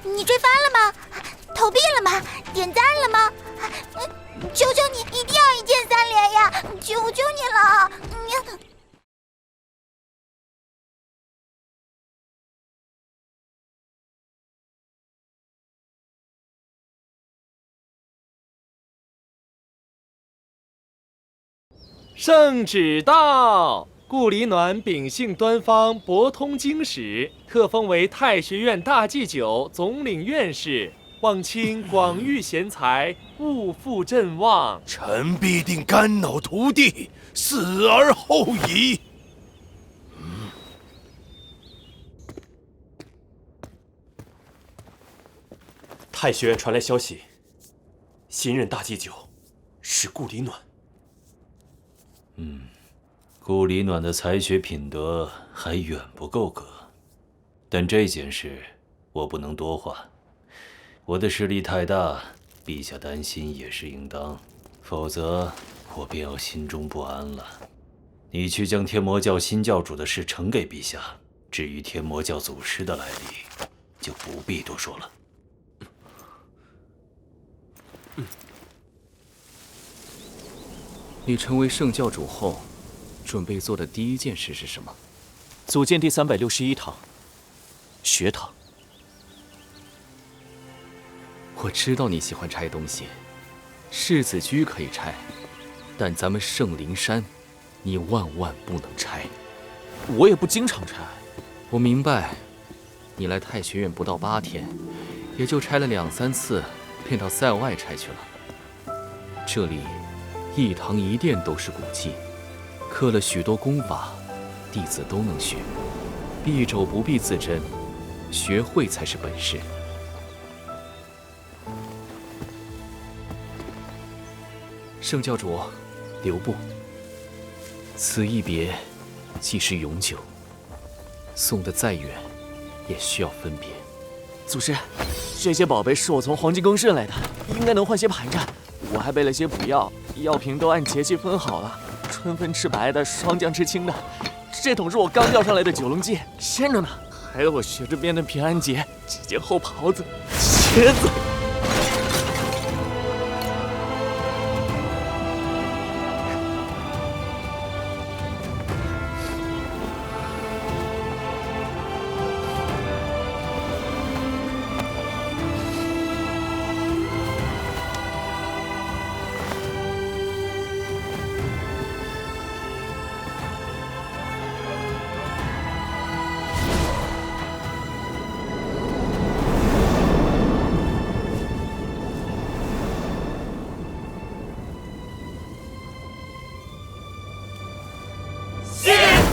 你追番了吗？投币了吗？点赞了吗？求求你，一定要一键3连呀！求求你了！圣旨到！顾里暖秉性端方，博通经史，特封为太学院大祭酒总领院士。望卿广遇贤才，勿负朕望。臣必定肝脑涂地，死而后已。太学院传来消息，新任大祭酒是顾里暖。顾里暖的才学品德还远不够格，但这件事我不能多话。我的势力太大，陛下担心也是应当，否则我便要心中不安了。你去将天魔教新教主的事呈给陛下，至于天魔教祖师的来历，就不必多说了。你成为圣教主后，准备做的第一件事是什么？组建第361堂学堂。我知道你喜欢拆东西，世子居可以拆，但咱们圣灵山，你万万不能拆。我也不经常拆。我明白，你来太学院不到8天，也就拆了2、3次，便到塞外拆去了。这里一堂一殿都是古迹，刻了许多功法，弟子都能学。敝帚不必自珍，学会才是本事。圣教主，留步。此一别，既是永久，送得再远，也需要分别。祖师，这些宝贝是我从黄金宫顺来的，应该能换些盘缠。我还备了些补药，药瓶都按节气分好了，春分吃白的，霜降吃青的。这桶是我刚钓上来的九龙芥，鲜着呢。还有我学着编的平安结，几件厚袍子、鞋子。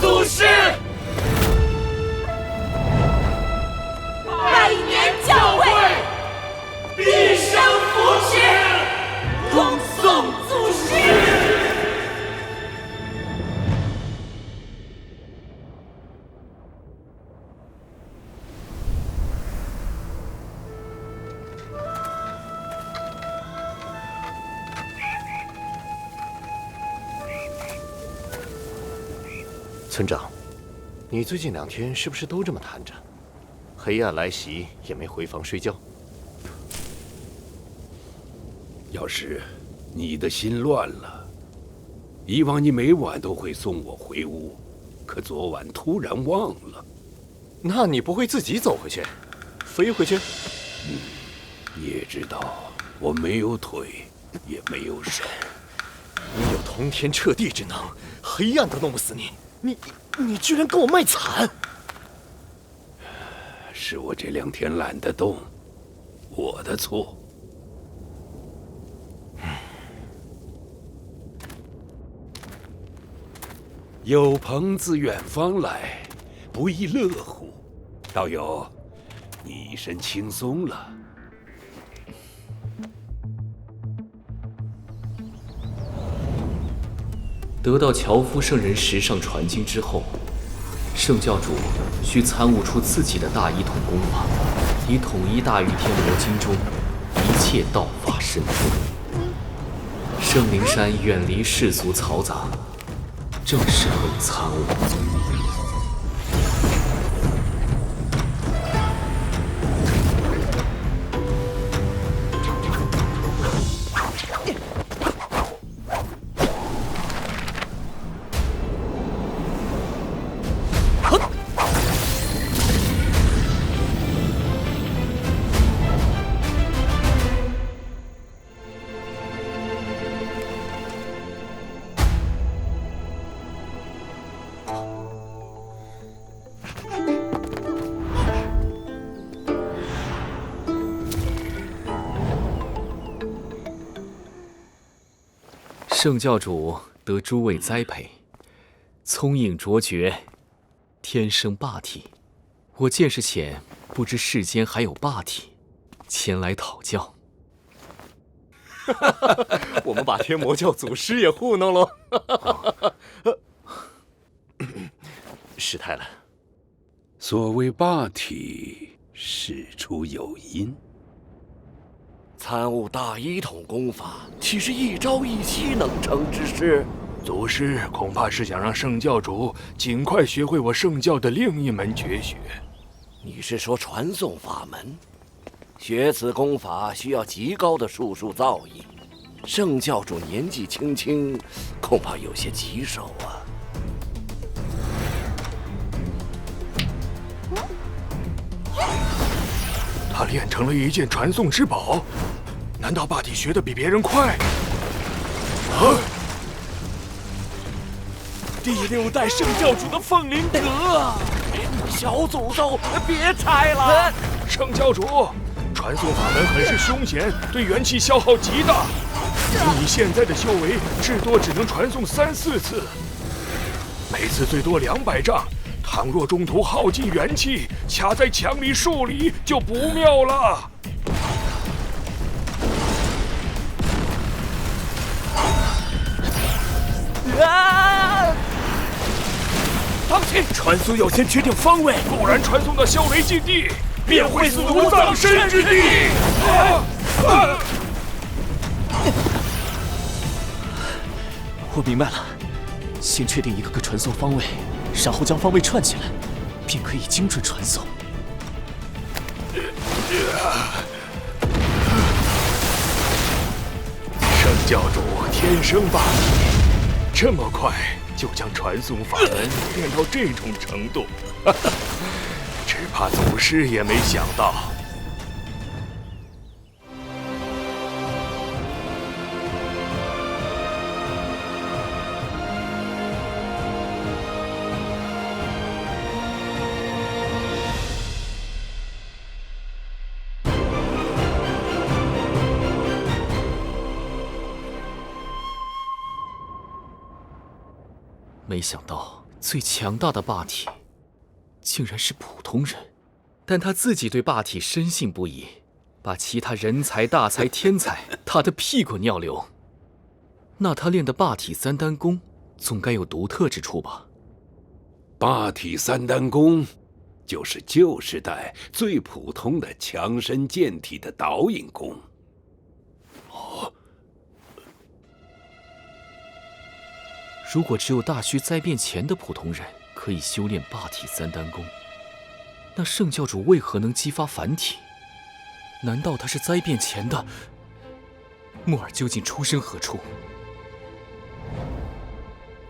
祖师百年教诲，毕生福祉，恭送祖师。村长，你最近2天是不是都这么瘫着？黑暗来袭也没回房睡觉。要是你的心乱了，以往你每晚都会送我回屋，可昨晚突然忘了。那你不会自己走回去，飞回去？你也知道，我没有腿，也没有手。你有通天彻地之能，黑暗都弄不死你。你居然跟我卖惨！是我这2天懒得动，我的错。有朋自远方来，不亦乐乎。道友，你一身轻松了。得到樵夫圣人石上传经之后，圣教主需参悟出自己的大一统功法，以统一大御天魔经中一切道法深处。圣灵山远离世俗嘈杂，正适合你参悟。圣教主得诸位栽培，聪颖卓绝，天生霸体。我见识浅，不知世间还有霸体，前来讨教。我们把天魔教祖师也糊弄了。失态了。所谓霸体，事出有因。参悟大一统功法，岂是一朝一夕能成之事？祖师恐怕是想让圣教主尽快学会我圣教的另一门绝学。你是说传送法门？学此功法需要极高的术数造诣，圣教主年纪轻轻，恐怕有些棘手啊。他练成了一件传送之宝，难道霸体学得比别人快？第6代圣教主的凤灵阁啊！小祖宗，别拆了！圣教主，传送法门很是凶险，对元气消耗极大。以你现在的修为，至多只能传送3、4次，每次最多200丈。倘若中途耗尽元气，卡在墙里树里就不妙了。当心！传送要先确定方位，不然传送到萧雷禁地，便会死无葬身之地。我明白了，先确定一个个传送方位，然后将方位串起来，便可以精准传送。圣教主天生霸体，这么快就将传送法门练到这种程度，只怕祖师也没想到。没想到最强大的霸体，竟然是普通人。但他自己对霸体深信不疑，把其他人才、大才、天才打得屁滚尿流。那他练的霸体3丹功，总该有独特之处吧？霸体3丹功，就是旧时代最普通的强身健体的导引功。如果只有大虚灾变前的普通人可以修炼霸体3丹功，那圣教主为何能激发凡体？难道他是灾变前的？木耳究竟出身何处？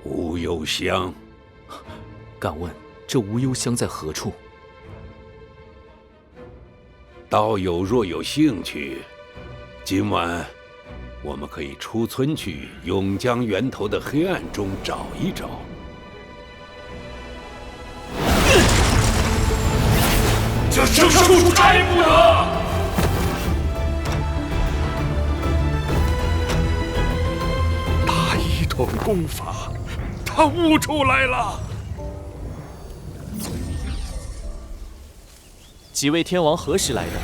无忧乡。敢问这无忧乡在何处？道友若有兴趣，今晚我们可以出村去永江源头的黑暗中找一找。这圣树摘不得！大一统功法，他悟出来了。几位天王何时来的？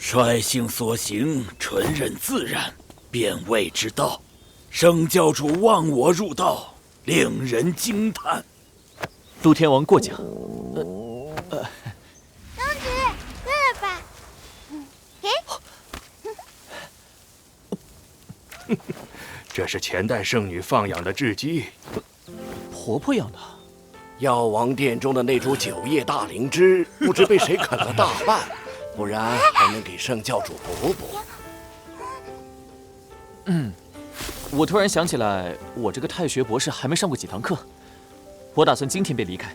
率性所行，纯任自然，变位之道。圣教主望我入道，令人惊叹。陆天王过奖。公子，过来吧。这是前代圣女放养的雉鸡，婆婆养的。药王殿中的那株9叶大灵芝，不知被谁啃了大半，不然还能给圣教主补补。我突然想起来，我这个太学博士还没上过几堂课，我打算今天便离开。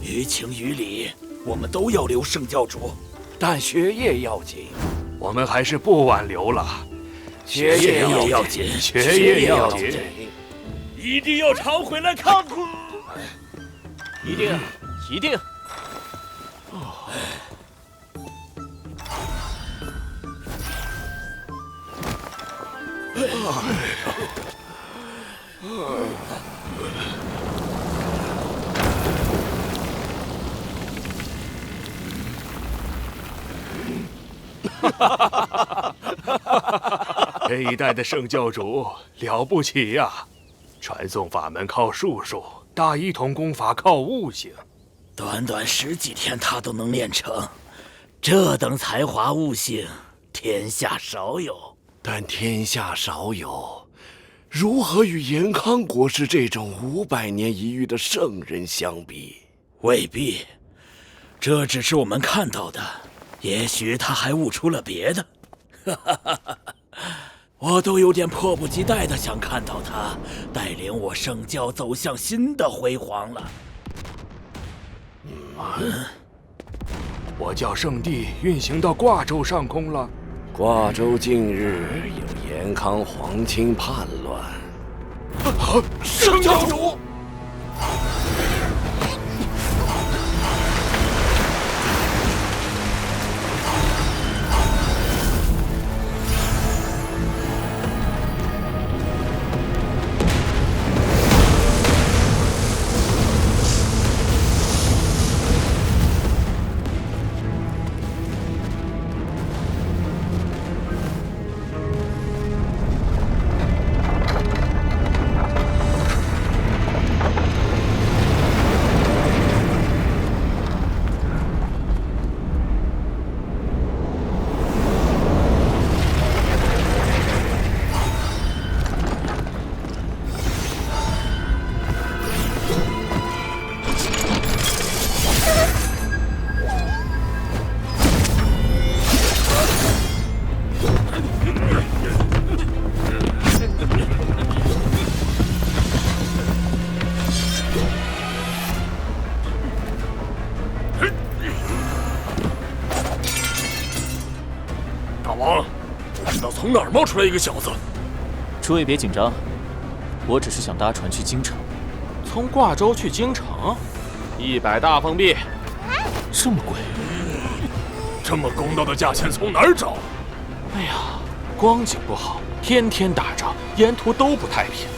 于情于理，我们都要留圣教主，但学业要紧，我们还是不挽留了。学业要紧，学业要紧，一定要常回来看看。一定，一定。这一代的圣教主了不起呀！传送法门靠术数，大一统功法靠悟性。短短10几天他都能练成，这等才华悟性，天下少有。但天下少有，如何与延康国师这种500年一遇的圣人相比？未必，这只是我们看到的，也许他还悟出了别的。我都有点迫不及待的想看到他带领我圣教走向新的辉煌了。我叫圣地运行到挂州上空了。挂州近日有延康皇亲叛乱。圣教主！从哪儿冒出来一个小子？诸位别紧张，我只是想搭船去京城。从挂州去京城，100大封币，这么贵？这么公道的价钱从哪儿找？哎呀，光景不好，天天打仗，沿途都不太平。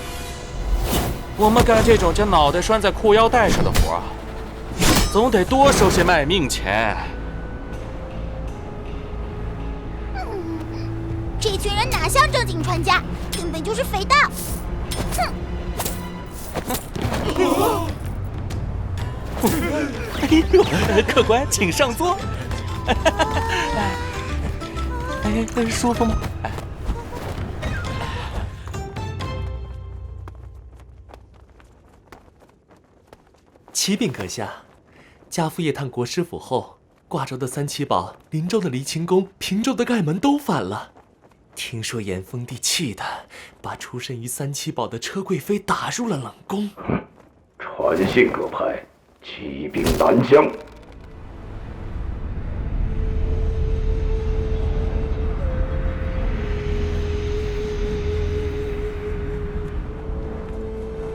我们干这种将脑袋拴在裤腰带上的活啊，总得多收些卖命钱。这群人哪像正经船家，根本就是肥皂！哼！哎呦，客官请上座。舒服吗？启禀阁下，家父夜探国师府后，挂州的三七宝、林州的离秦宫、平州的盖门都反了。听说严封帝气的，把出身于三七宝的车贵妃打入了冷宫。传信各派起兵南疆。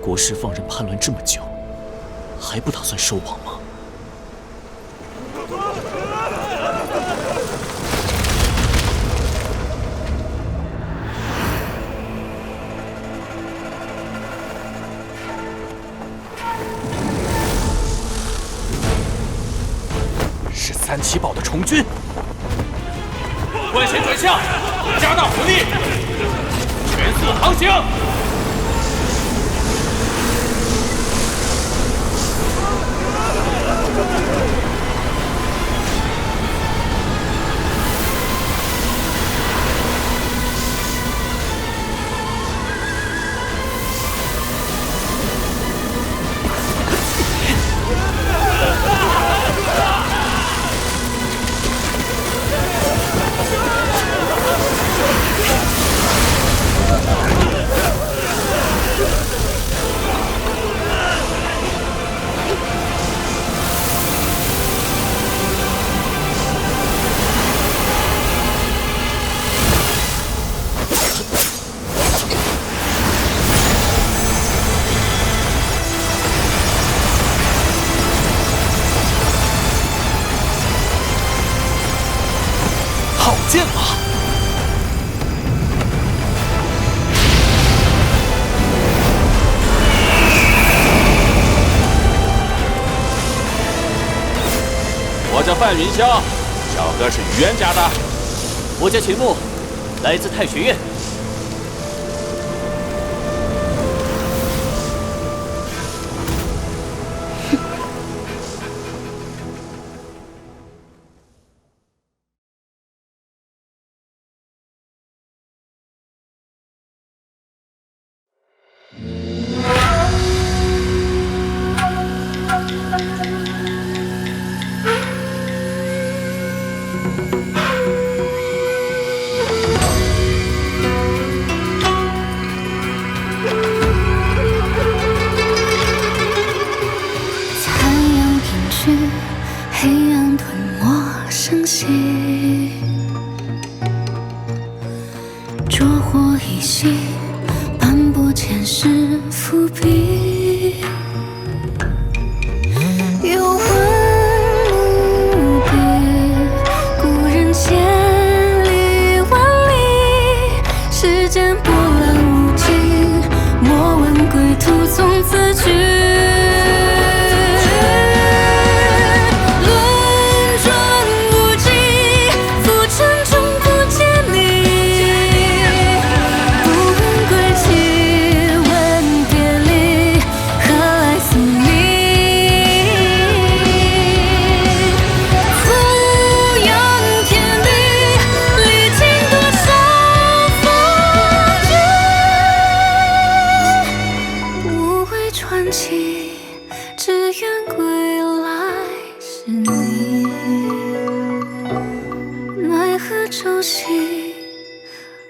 国师放任叛乱这么久，还不打算收网吗？是三七宝的重军，关前转向，加大火力，全速航行。好剑啊！是范云霄，小哥是于渊家的。我叫秦牧，来自太学院。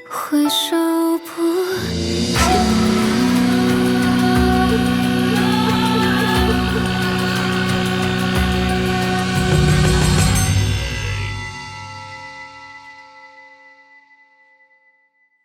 回首。